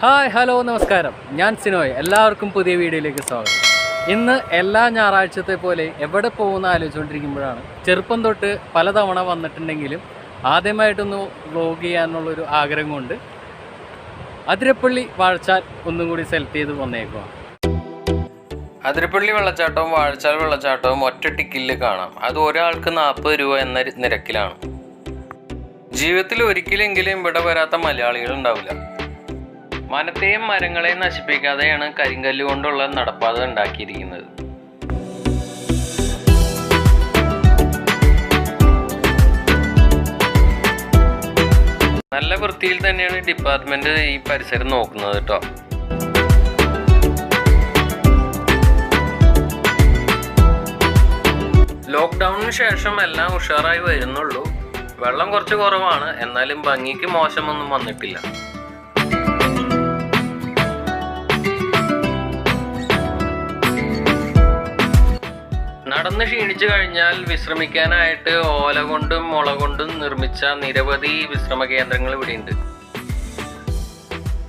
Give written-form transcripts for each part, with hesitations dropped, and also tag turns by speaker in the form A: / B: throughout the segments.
A: Hi hello നമസ്കാരം, ഞാൻ സിനോയ്. എല്ലാവർക്കും പുതിയ വീഡിയോയിലേക്ക് സ്വാഗതം. ഇന്ന് എല്ലാ ഞായറാഴ്ചത്തെ പോലെ എവിടെ പോകുന്ന ആലോചിച്ചുകൊണ്ടിരിക്കുമ്പോഴാണ് ചെറുപ്പം തൊട്ട് പലതവണ വന്നിട്ടുണ്ടെങ്കിലും ആദ്യമായിട്ടൊന്ന് വ്ലോഗ് ചെയ്യാനുള്ളൊരു ആഗ്രഹം കൊണ്ട് അതിരപ്പള്ളി വാഴച്ചാൽ ഒന്നും കൂടി സെലക്ട് ചെയ്ത് വന്നേക്കുക. അതിരപ്പള്ളി വെള്ളച്ചാട്ടവും വാഴച്ചാൽ വെള്ളച്ചാട്ടവും ഒറ്റ ടിക്കറ്റിൽ കാണാം. അത് ഒരാൾക്ക് 40 രൂപ എന്ന നിരക്കിലാണ്. ജീവിതത്തിൽ ഒരിക്കലെങ്കിലും ഇവിടെ വരാത്ത മലയാളികൾ ഉണ്ടാവില്ല. വനത്തെയും മരങ്ങളെയും നശിപ്പിക്കാതെയാണ് കരിങ്കല്ല് കൊണ്ടുള്ള നടപ്പാത ഉണ്ടാക്കിയിരിക്കുന്നത്. നല്ല വൃത്തിയിൽ തന്നെയാണ് ഡിപ്പാർട്ട്മെന്റ് ഈ പരിസരം നോക്കുന്നത് കേട്ടോ. ലോക്ക്ഡൌണിന് ശേഷം എല്ലാം ഉഷാറായി വരുന്നുള്ളൂ. വെള്ളം കുറച്ച് കുറവാണ്, എന്നാലും ഭംഗിക്ക് മോശമൊന്നും വന്നിട്ടില്ല. നടന്ന് ക്ഷീണിച്ചു കഴിഞ്ഞാൽ വിശ്രമിക്കാനായിട്ട് ഓല കൊണ്ടും മുള കൊണ്ടും നിർമ്മിച്ച നിരവധി വിശ്രമ കേന്ദ്രങ്ങൾ ഇവിടെയുണ്ട്.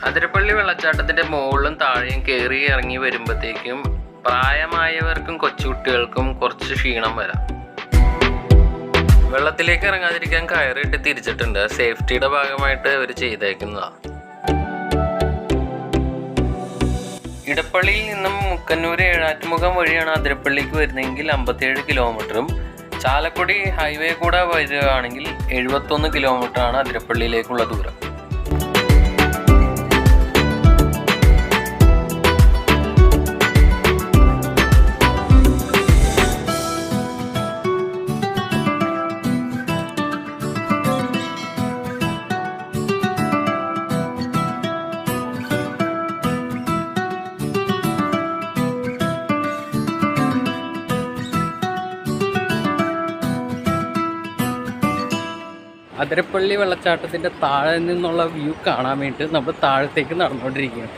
A: അതിരപ്പള്ളി വെള്ളച്ചാട്ടത്തിന്റെ മുകളിലും താഴെയും കയറി ഇറങ്ങി വരുമ്പോഴത്തേക്കും പ്രായമായവർക്കും കൊച്ചുകുട്ടികൾക്കും കുറച്ച് ക്ഷീണം വരാം. വെള്ളത്തിലേക്ക് ഇറങ്ങാതിരിക്കാൻ കയറിയിട്ട് തിരിച്ചിട്ടുണ്ട്. സേഫ്റ്റിയുടെ ഭാഗമായിട്ട് അവർ ചെയ്തേക്കുന്നതാണ്. ഇടപ്പള്ളിയിൽ നിന്നും മുക്കന്നൂര് ഏഴാറ്റുമുഖം വഴിയാണ് അതിരപ്പള്ളിക്ക് വരുന്നതെങ്കിൽ 57 കിലോമീറ്ററും, ചാലക്കുടി ഹൈവേ കൂടെ വരികയാണെങ്കിൽ 71 കിലോമീറ്ററാണ് അതിരപ്പള്ളിയിലേക്കുള്ള ദൂരം. അതിരപ്പള്ളി വെള്ളച്ചാട്ടത്തിൻ്റെ താഴെ നിന്നുള്ള വ്യൂ കാണാൻ വേണ്ടി നമ്മൾ താഴത്തേക്ക് നടന്നുകൊണ്ടിരിക്കുകയാണ്.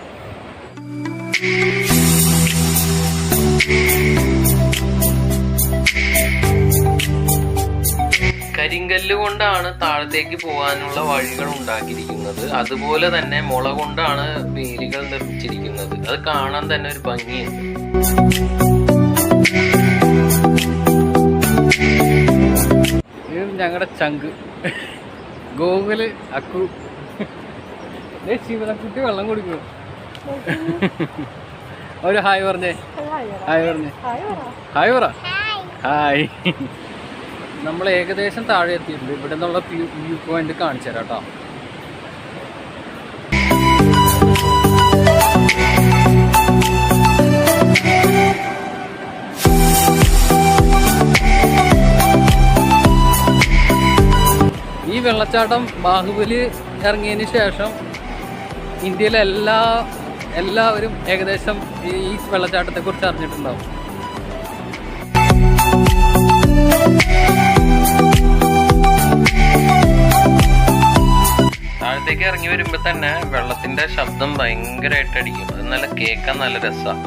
A: കരിങ്കല്ല് കൊണ്ടാണ് താഴത്തേക്ക് പോകാനുള്ള വഴികൾ ഉണ്ടാക്കിയിരിക്കുന്നത്. അതുപോലെ തന്നെ മുള കൊണ്ടാണ് വേലികൾ നിർമ്മിച്ചിരിക്കുന്നത്. അത് കാണാൻ തന്നെ ഒരു ഭംഗിയുണ്ട്. ഞങ്ങളുടെ ചങ്ക് ഗോകുല് അക്കു ശിവനക്കുട്ടി വെള്ളം കുടിക്കും. ഒരു ഹായ് പറഞ്ഞേ, ഹായ് പറഞ്ഞേ, ഹായ് പറ. ഹായ്. നമ്മൾ ഏകദേശം താഴെ എത്തിയിട്ടുണ്ട്. ഇവിടെ നിന്നുള്ള വ്യൂ പോയിന്റ് കാണിച്ചു തരാം കേട്ടോ. ഈ വെള്ളച്ചാട്ടം ബാഹുബലി ഇറങ്ങിയതിന് ശേഷം ഇന്ത്യയിലെ എല്ലാവരും ഏകദേശം ഈ വെള്ളച്ചാട്ടത്തെക്കുറിച്ച് അറിഞ്ഞിട്ടുണ്ടാവും. താഴത്തേക്ക് ഇറങ്ങി വരുമ്പോൾ തന്നെ വെള്ളത്തിന്റെ ശബ്ദം ഭയങ്കരമായിട്ട് അടിക്കും. അത് നല്ല കേൾക്കാൻ നല്ല രസമാണ്.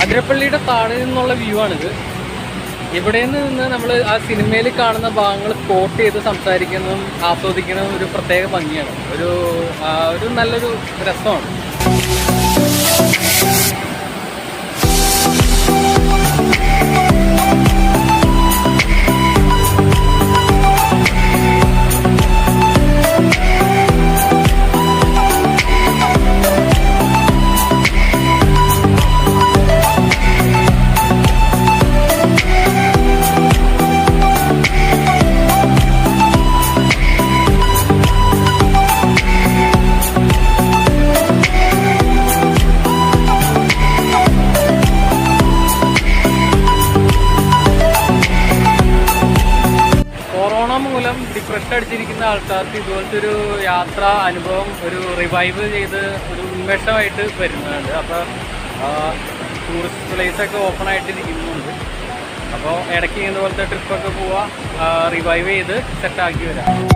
A: അതിരപ്പള്ളിയുടെ താഴെ നിന്നുള്ള വ്യൂ ആണിത്. ഇവിടെ നിന്ന് നമ്മൾ ആ സിനിമയിൽ കാണുന്ന ഭാഗങ്ങൾ സ്പോട്ട് ചെയ്ത് സംസാരിക്കുന്നതും ആസ്വദിക്കുന്നതും ഒരു പ്രത്യേക ഭംഗിയാണ്. ഒരു നല്ലൊരു രസമാണ്. ഡിപ്രഷൻ അടിച്ചിരിക്കുന്ന ആൾക്കാർക്ക് ഇതുപോലത്തെ ഒരു യാത്ര അനുഭവം ഒരു റിവൈവ് ചെയ്ത് ഒരു ഉന്മേഷമായിട്ട് വരുന്നുണ്ട്. അപ്പോൾ ടൂറിസ്റ്റ് പ്ലേസൊക്കെ ഓപ്പൺ ആയിട്ടിരിക്കുന്നുണ്ട്. അപ്പോൾ ഇടയ്ക്ക് ഇതുപോലത്തെ ട്രിപ്പൊക്കെ പോവുക, റിവൈവ് ചെയ്ത് സെറ്റാക്കി വരാം.